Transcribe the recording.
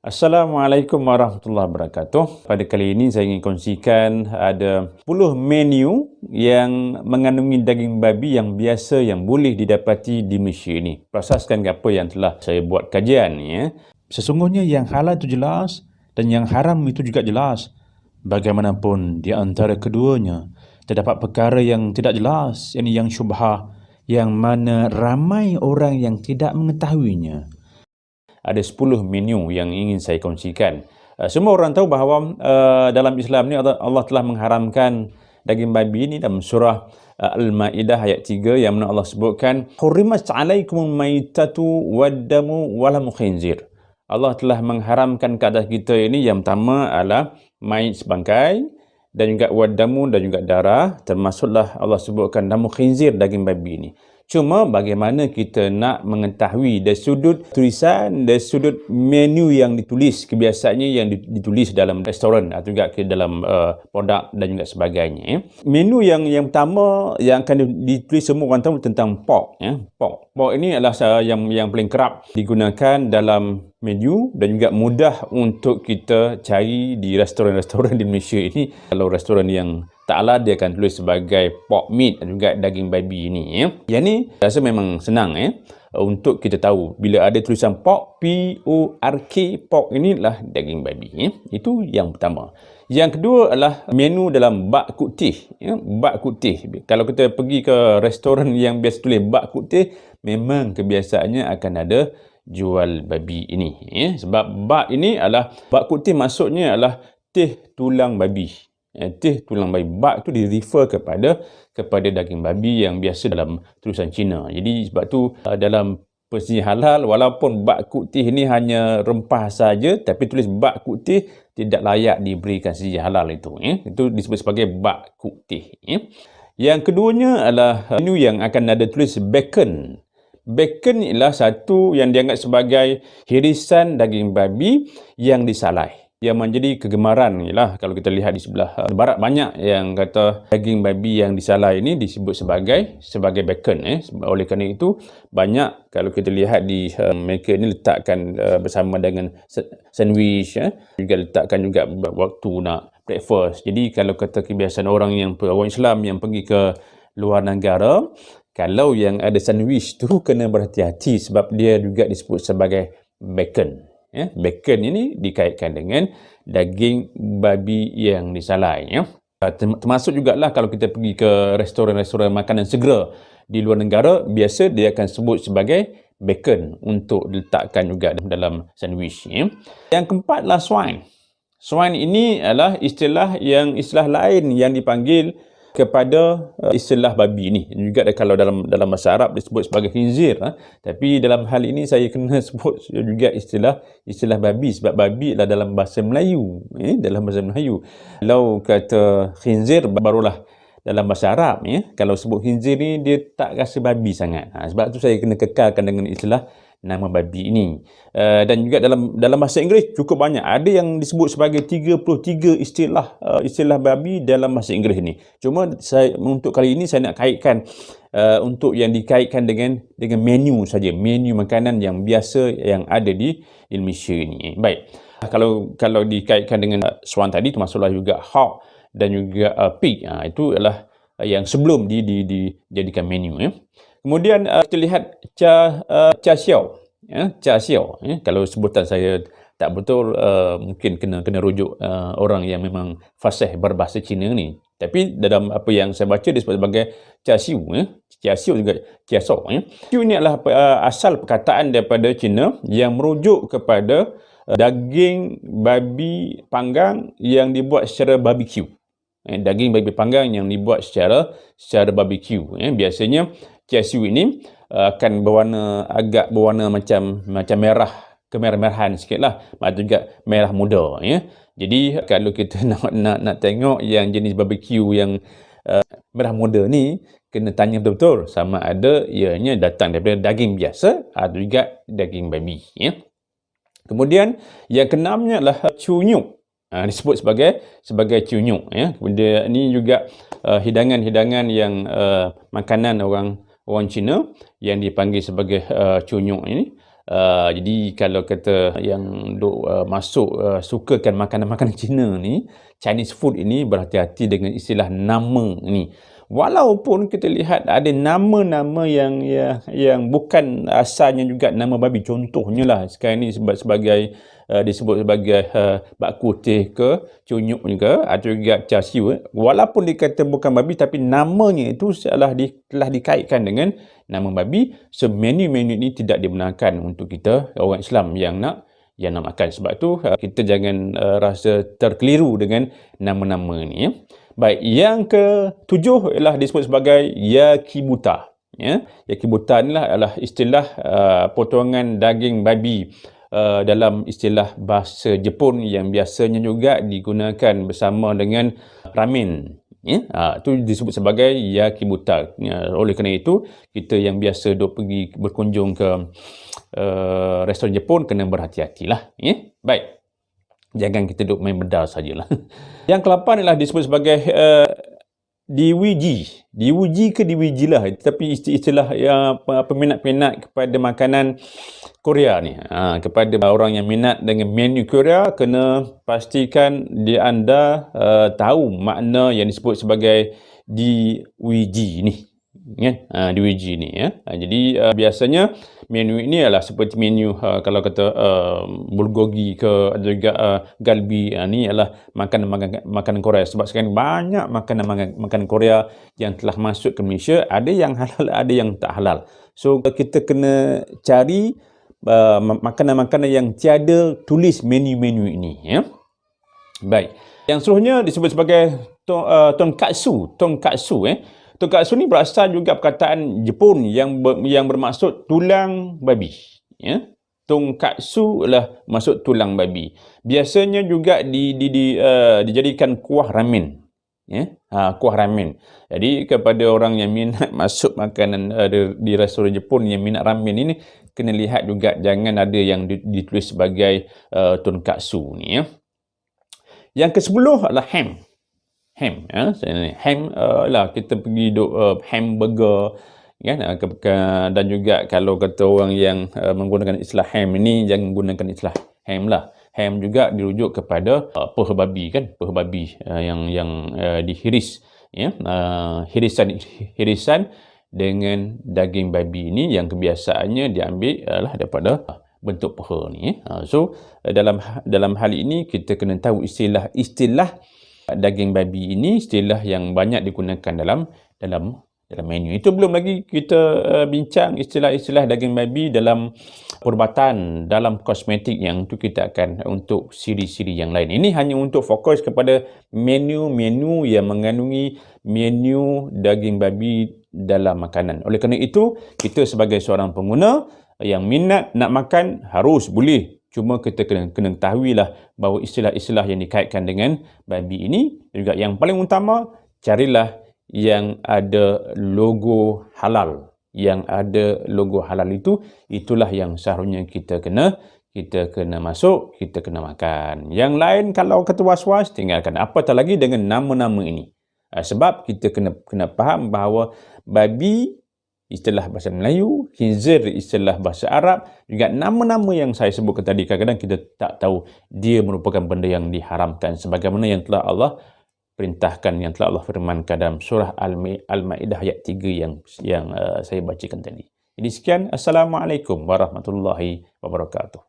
Assalamualaikum warahmatullahi wabarakatuh. Pada kali ini saya ingin kongsikan ada 10 menu yang mengandungi daging babi yang biasa yang boleh didapati di Malaysia ini. Berasaskan apa yang telah saya buat kajian ya. Sesungguhnya yang halal itu jelas dan yang haram itu juga jelas. Bagaimanapun di antara keduanya terdapat perkara yang tidak jelas, yang syubhah, yang mana ramai orang yang tidak mengetahuinya. Ada 10 menu yang ingin saya kongsikan. Semua orang tahu bahawa dalam Islam ni Allah telah mengharamkan daging babi ini dalam surah Al-Maidah ayat 3 yang mana Allah sebutkan hurrimat 'alaikumul maitatu waddamu walamul khinzir. Allah telah mengharamkan ke atas kita ini yang pertama adalah mait sebangkai dan juga waddamu dan juga darah, termasuklah Allah sebutkan damu khinzir, daging babi ini. Cuma bagaimana kita nak mengetahui dari sudut tulisan, dari sudut menu yang ditulis, kebiasaannya yang ditulis dalam restoran atau juga ke dalam produk dan juga sebagainya. Menu yang pertama yang akan ditulis semua orang tahu tentang pork. Pork ini adalah yang paling kerap digunakan dalam menu dan juga mudah untuk kita cari di restoran-restoran di Malaysia ini. Kalau restoran yang tak halal, dia akan tulis sebagai pork meat dan juga daging babi ini. Yang ni rasa memang senang untuk kita tahu. Bila ada tulisan pork, P-O-R-K, pork ini adalah daging babi. Itu yang pertama. Yang kedua adalah menu dalam bak kutih. Bak kutih. Kalau kita pergi ke restoran yang biasa tulis bak kutih, memang kebiasaannya akan ada jual babi ini. Sebab bak ini adalah, bak kutih maksudnya adalah teh tulang babi. Teh tulang babi. Bak tu di-refer kepada daging babi yang biasa dalam tulisan Cina. Jadi sebab tu dalam persegi halal, walaupun bak kutih ni hanya rempah saja, tapi tulis bak kutih tidak layak diberikan segi halal itu. Itu disebut sebagai bak kutih. Yang keduanya adalah menu yang akan ada tulis bacon. Bacon ialah satu yang dianggap sebagai hirisan daging babi yang disalai. Yang menjadi kegemaran ialah kalau kita lihat di sebelah barat, banyak yang kata daging babi yang disalai ini disebut sebagai bacon. Oleh kerana itu banyak, kalau kita lihat di mereka ini letakkan bersama dengan sandwich, juga letakkan juga waktu nak breakfast. Jadi kalau kata kebiasaan orang Islam yang pergi ke luar negara, kalau yang ada sandwich tu kena berhati-hati sebab dia juga disebut sebagai bacon. Bacon ini dikaitkan dengan daging babi yang disalai. Termasuk jugalah kalau kita pergi ke restoran-restoran makanan segera di luar negara, biasa dia akan sebut sebagai bacon untuk diletakkan juga dalam sandwich. Yang keempat adalah swine. Swine ini adalah istilah lain yang dipanggil kepada istilah babi ni. Juga kalau dalam bahasa Arab disebut sebagai khinzir, tapi dalam hal ini saya kena sebut juga istilah babi sebab babi adalah dalam bahasa Melayu. Dalam bahasa Melayu. Kalau kata khinzir barulah dalam bahasa Arab. Kalau sebut khinzir ni dia tak rasa babi sangat. Sebab tu saya kena kekalkan dengan istilah nama babi ini. Dan juga dalam bahasa Inggeris cukup banyak. Ada yang disebut sebagai 33 istilah babi dalam bahasa Inggeris ini. Cuma untuk kali ini saya nak kaitkan untuk yang dikaitkan dengan menu saja, menu makanan yang biasa yang ada di Malaysia ini. Baik. Kalau dikaitkan dengan swan tadi, termasuklah juga hog dan juga pig. Itu adalah yang sebelum dijadikan menu. Kemudian kita lihat char siu. Char siu. Kalau sebutan saya tak betul, mungkin kena rujuk orang yang memang fasih berbahasa Cina ni. Tapi dalam apa yang saya baca disebut sebagai char siu. Char siu juga char siu. Siu ini adalah asal perkataan daripada Cina yang merujuk kepada daging babi panggang yang dibuat secara barbecue. Daging babi panggang yang dibuat secara barbecue. Biasanya char siu ini akan agak berwarna macam merah, kemerah-merahan sikitlah, atau juga merah muda. Jadi kalau kita nak tengok yang jenis barbecue yang merah muda ni, kena tanya betul-betul sama ada ianya datang daripada daging biasa atau juga daging babi. Kemudian yang keenamnya adalah cunyuk. Disebut sebagai cunyuk. Kemudian ini juga hidangan-hidangan yang makanan orang Cina yang dipanggil sebagai cunyuk ini. Jadi kalau kata yang duk sukakan makanan-makanan Cina ni, Chinese food ini, berhati-hati dengan istilah nama ni. Walaupun kita lihat ada nama-nama yang bukan asalnya juga nama babi. Contohnya lah sekarang ni sebagai disebut sebagai bak kutih ke, cunyuk ke, atau juga char siu. Walaupun dikata bukan babi, tapi namanya itu telah dikaitkan dengan nama babi. So menu-menu ini tidak dibenarkan untuk kita orang Islam yang nak makan. Sebab tu kita jangan rasa terkeliru dengan nama-nama ni, ya. Baik, yang ke-7 ialah disebut sebagai yakibuta. Ya, yakibuta inilah adalah istilah potongan daging babi dalam istilah bahasa Jepun yang biasanya juga digunakan bersama dengan ramen. Ya, itu disebut sebagai yakibuta. Ya, oleh kerana itu, kita yang biasa pergi berkunjung ke restoran Jepun kena berhati-hatilah. Ya, baik. Jangan kita main bedar sajalah. Yang ke-8 adalah disebut sebagai diwiji. Diwiji ke diwiji lah. Tapi istilah yang peminat-peminat kepada makanan Korea ni. Kepada orang yang minat dengan menu Korea, kena pastikan anda tahu makna yang disebut sebagai diwiji ni. Kan? Diwiji ni, ya. Jadi biasanya menu ini adalah seperti menu kalau kata bulgogi ke, atau juga galbi. Ni adalah makanan Korea. Sebab sekarang banyak makanan Korea yang telah masuk ke Malaysia. Ada yang halal, ada yang tak halal. So kita kena cari makanan-makanan yang tiada tulis menu-menu ini, ya. Baik. Yang seterusnya disebut sebagai tonkatsu. Tonkatsu ni berasal juga perkataan Jepun yang bermaksud tulang babi. Ya? Tonkatsu adalah maksud tulang babi. Biasanya juga dijadikan kuah ramen. Ya? Kuah ramen. Jadi kepada orang yang minat masuk makanan di restoran Jepun yang minat ramen ini, kena lihat juga jangan ada yang ditulis sebagai tonkatsu ni, ya. Yang ke-10 adalah ham. Ham lah kita pergi hamburger, kan, dan juga kalau kata orang yang menggunakan istilah ham ini, jangan gunakan istilah ham lah. Ham juga dirujuk kepada peha babi, kan, peha babi yang dihiris, ya. Hirisan dengan daging babi ini yang kebiasaannya diambil adalah daripada bentuk peha ni, ya. So dalam hal ini kita kena tahu istilah daging babi ini, istilah yang banyak digunakan dalam menu. Itu belum lagi kita bincang istilah-istilah daging babi dalam perubatan, dalam kosmetik, yang itu kita akan untuk siri-siri yang lain. Ini hanya untuk fokus kepada menu-menu yang mengandungi menu daging babi dalam makanan. Oleh kerana itu, kita sebagai seorang pengguna yang minat nak makan harus boleh. Cuma kita kena ketahuilah bahawa istilah-istilah yang dikaitkan dengan babi ini, juga yang paling utama, carilah yang ada logo halal. Yang ada logo halal itulah yang seharusnya kita kena masuk, kita kena makan. Yang lain kalau kata was-was, tinggalkan. Apatah lagi dengan nama-nama ini. Sebab kita kena faham bahawa babi istilah bahasa Melayu, khinzir istilah bahasa Arab, juga nama-nama yang saya sebutkan tadi, kadang-kadang kita tak tahu dia merupakan benda yang diharamkan sebagaimana yang telah Allah perintahkan, yang telah Allah firmankan dalam surah Al-Maidah ayat 3 yang saya bacakan tadi. Jadi sekian, Assalamualaikum warahmatullahi wabarakatuh.